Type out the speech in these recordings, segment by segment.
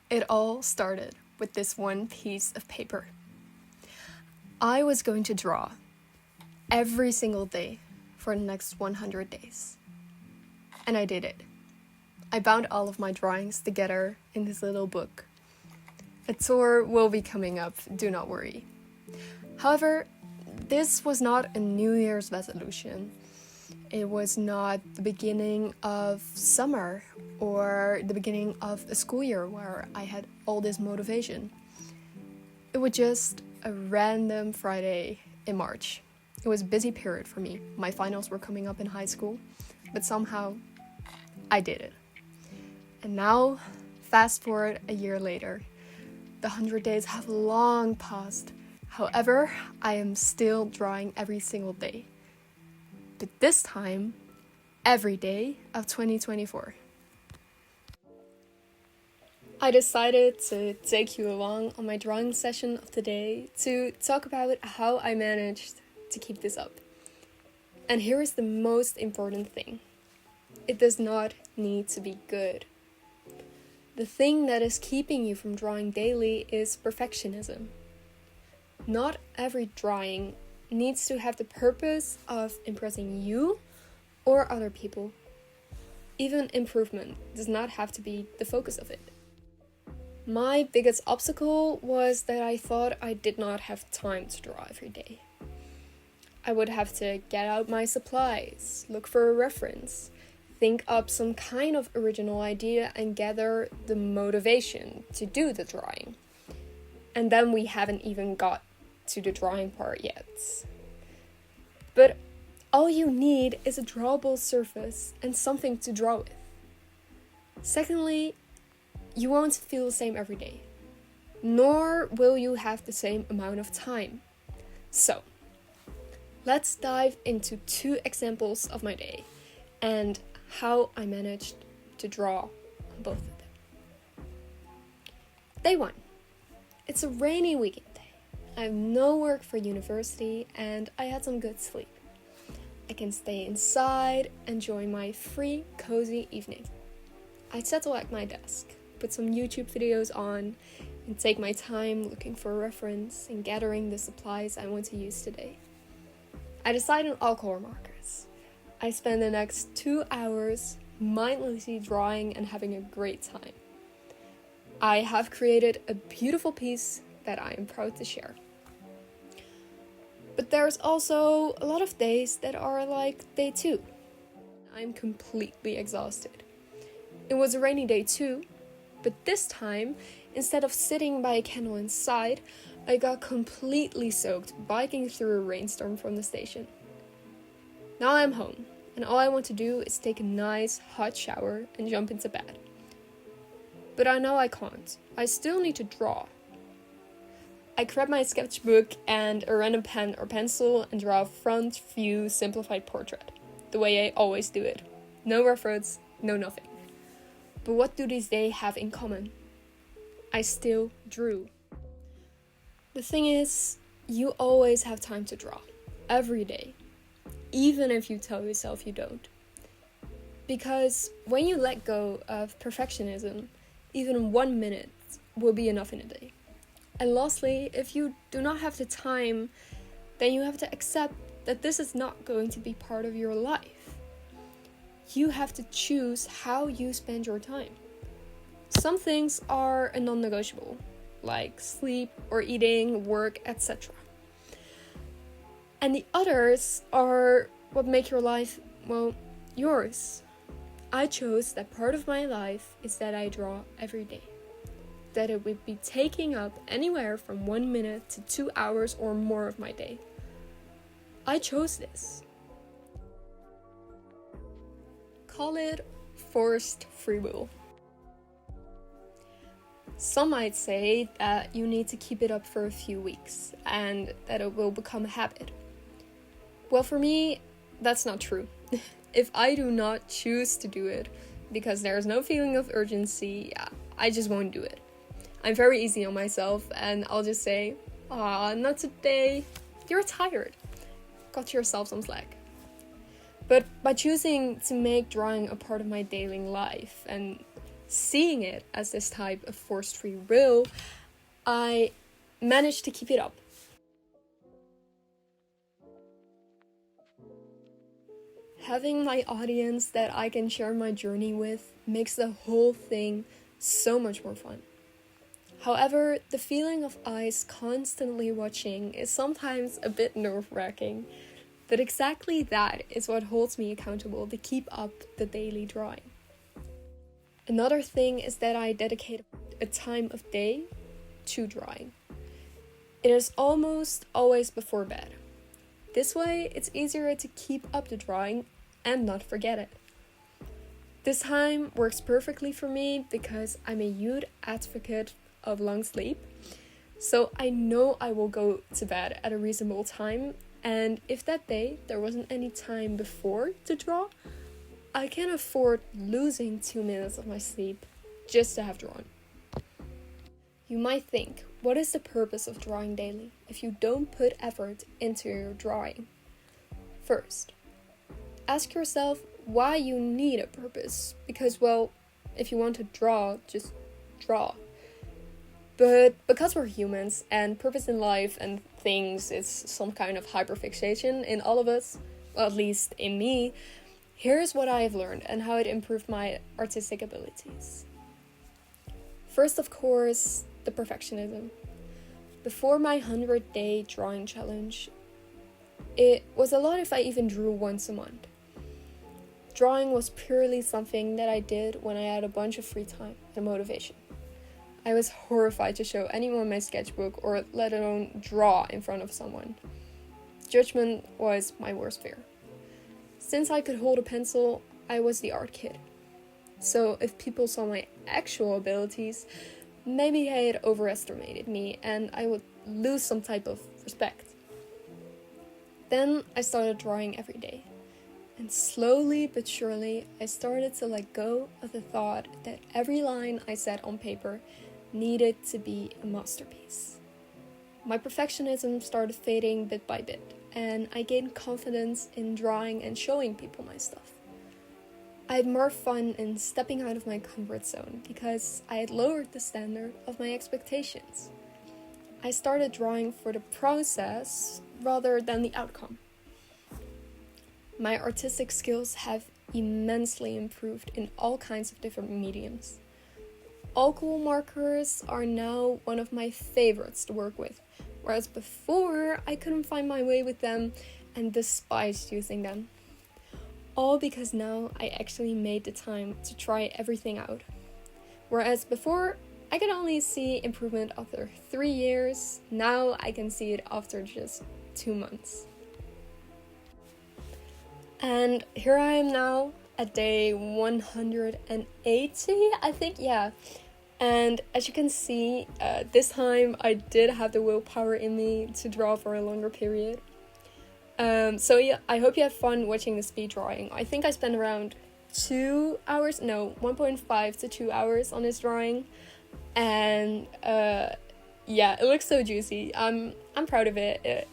It all started with this one piece of paper. I was going to draw every single day for the next 100 days. And I did it. I bound all of my drawings together in this little book. A tour will be coming up, do not worry. However, this was not a New Year's resolution. It was not the beginning of summer or the beginning of a school year where I had all this motivation. It was just a random Friday in March. It was a busy period for me. My finals were coming up in high school, but somehow I did it. And now, fast forward a year later, the 100 days have long passed. However, I am still drawing every single day. But this time, every day of 2024. I decided to take you along on my drawing session of the day to talk about how I managed to keep this up. And here is the most important thing. It does not need to be good. The thing that is keeping you from drawing daily is perfectionism. Not every drawing needs to have the purpose of impressing you or other people. Even improvement does not have to be the focus of it. My biggest obstacle was that I thought I did not have time to draw every day. I would have to get out my supplies, look for a reference, think up some kind of original idea and gather the motivation to do the drawing. And then we haven't even got to the drawing part yet. But all you need is a drawable surface and something to draw with. Secondly, you won't feel the same every day, nor will you have the same amount of time. So, let's dive into 2 examples of my day and how I managed to draw on both of them. Day 1. It's a rainy weekend. I have no work for university and I had some good sleep. I can stay inside, enjoy my free, cozy evening. I settle at my desk, put some YouTube videos on, and take my time looking for a reference and gathering the supplies I want to use today. I decide on Alcoholmarkers. I spend the next 2 hours mindlessly drawing and having a great time. I have created a beautiful piece that I am proud to share. But there's also a lot of days that are like day 2. I'm completely exhausted. It was a rainy day too, but this time, instead of sitting by a candle inside, I got completely soaked biking through a rainstorm from the station. Now I'm home, and all I want to do is take a nice hot shower and jump into bed. But I know I can't. I still need to draw. I grab my sketchbook and a random pen or pencil and draw a front view simplified portrait, the way I always do it. No reference, no nothing. But what do these days have in common? I still drew. The thing is, you always have time to draw, every day, even if you tell yourself you don't. Because when you let go of perfectionism, even 1 minute will be enough in a day. And lastly, if you do not have the time, then you have to accept that this is not going to be part of your life. You have to choose how you spend your time. Some things are a non-negotiable, like sleep or eating, work, etc. And the others are what make your life, well, yours. I chose that part of my life is that I draw every day. That it would be taking up anywhere from 1 minute to 2 hours or more of my day. I chose this. Call it forced free will. Some might say that you need to keep it up for a few weeks and that it will become a habit. Well, for me, that's not true. If I do not choose to do it because there's no feeling of urgency, I just won't do it. I'm very easy on myself and I'll just say, not today, you're tired. Cut yourself some slack. But by choosing to make drawing a part of my daily life and seeing it as this type of forced free will, I managed to keep it up. Having my audience that I can share my journey with makes the whole thing so much more fun. However, the feeling of eyes constantly watching is sometimes a bit nerve-wracking, but exactly that is what holds me accountable to keep up the daily drawing. Another thing is that I dedicate a time of day to drawing. It is almost always before bed. This way, it's easier to keep up the drawing and not forget it. This time works perfectly for me because I'm a huge advocate of long sleep, so I know I will go to bed at a reasonable time, and if that day there wasn't any time before to draw, I can afford losing 2 minutes of my sleep just to have drawn. You might think, what is the purpose of drawing daily if you don't put effort into your drawing? First, ask yourself why you need a purpose, because, well, if you want to draw, just draw. But because we're humans and purpose in life and things is some kind of hyperfixation in all of us, well, at least in me, here's what I have learned and how it improved my artistic abilities. First, of course, the perfectionism. Before my 100-day drawing challenge, it was a lot if I even drew once a month. Drawing was purely something that I did when I had a bunch of free time and motivation. I was horrified to show anyone my sketchbook or let alone draw in front of someone. Judgment was my worst fear. Since I could hold a pencil, I was the art kid. So if people saw my actual abilities, maybe they had overestimated me and I would lose some type of respect. Then I started drawing every day. And slowly but surely, I started to let go of the thought that every line I set on paper needed to be a masterpiece. My perfectionism started fading bit by bit, and I gained confidence in drawing and showing people my stuff. I had more fun in stepping out of my comfort zone because I had lowered the standard of my expectations. I started drawing for the process rather than the outcome. My artistic skills have immensely improved in all kinds of different mediums. Alcoholmarkers are now one of my favorites to work with, whereas before I couldn't find my way with them and despised using them. All because now I actually made the time to try everything out. Whereas before, I could only see improvement after 3 years, now I can see it after just 2 months. And here I am now at day 180, I think, yeah. And as you can see, this time I did have the willpower in me to draw for a longer period. So yeah, I hope you have fun watching the speed drawing. I think I spent around 1.5 to 2 hours on this drawing. And yeah, it looks so juicy. I'm proud of it.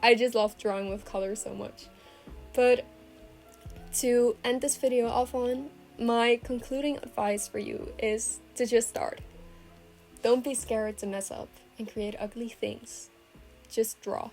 I just love drawing with color so much. But to end this video off on, my concluding advice for you is to just start. Don't be scared to mess up and create ugly things. Just draw.